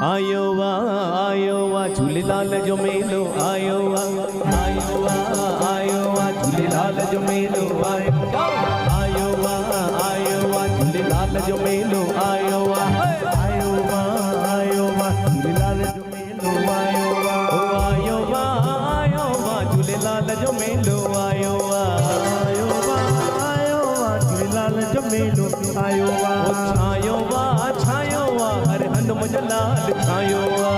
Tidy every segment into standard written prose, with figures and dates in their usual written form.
आयो वा झूलेलाल जो मेलो आयो वा झूलेलाल जो मेलो आयो वा झूलेलाल जो मेलो आयो वा झूलेलाल जो मेलो आयो वा झूलेलाल जो मेलो आयो वा झूलेलाल जो मेलो आयो वा छायो वा हर हंध मुंहिंजो लाल छायो वा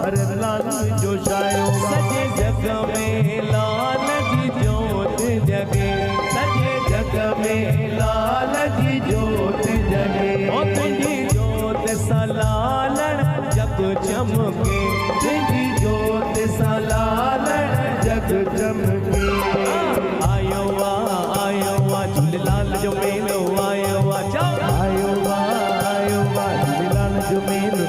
हर लाल जो छायो सॼे जग में लाल जी जोत जगे सॼे जग में लाल जी जोत जगे ओ तुंहिंजी जोत सां लालण जग चमके तुंहिंजी जोत सां लालण जग चमके आयो वा झूलेलाल जो मेलो आयो वा झूलेलाल जो मेलो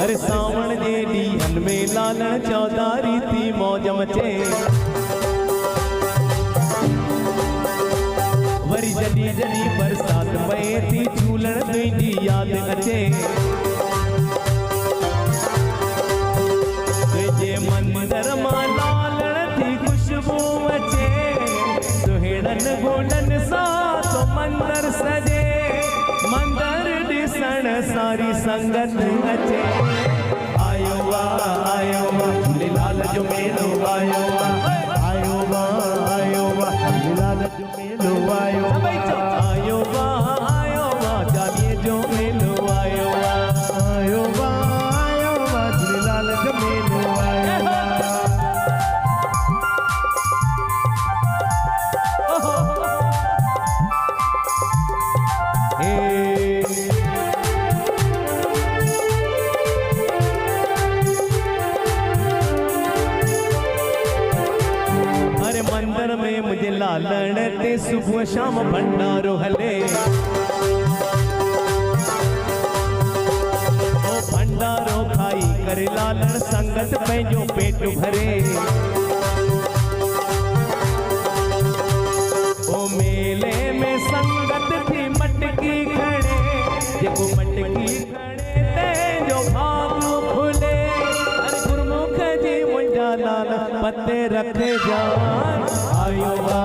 अरे सावण जे ॾींहंनि में लालण चौधारी थी मौज मचे वरी जॾहिं जॾहिं बरसात पए थी झूलण तुंहिंजी यादि अचे तुंहिंजे मंदर मां लालण थी खुशबू अचे सुहिणनि घोड़नि सां तो मंदर सजे मंदर ॾिसण सारी संगत अचे आयो वा झूलेलाल जो मेलो आयो वा झूलेलाल जो मेलो आयो वा चालीहे जो मेलो आयो वा झूलेलाल जो मेलो आयो मंदिर में मुझे लालण ते सुबह शाम भंडारो हले ओ भंडारो खाई करे लालण संगत पंहिंजो पेट भरे ओ मेले में संगत थी मटकी खड़े जेको मटकी खड़े तेजो भाग खुले हर गुरमुख जी मुंहिंजा लाल पते रखे जान आयो वा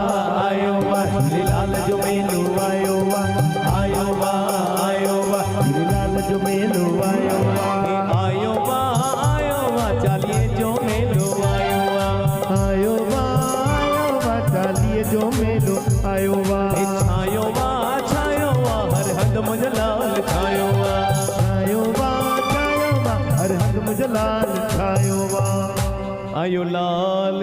झूलेलाल जो मेलो आयो वा झूलेलाल जो मेलो आयो वा चालीहे जो मेलो आयो वा चालीहे जो मेलो आयो वा छायो वा हर हंध मुंहिंजो लाल छायो वा हर हंध मुंहिंजो लाल छायो वा आयो लाल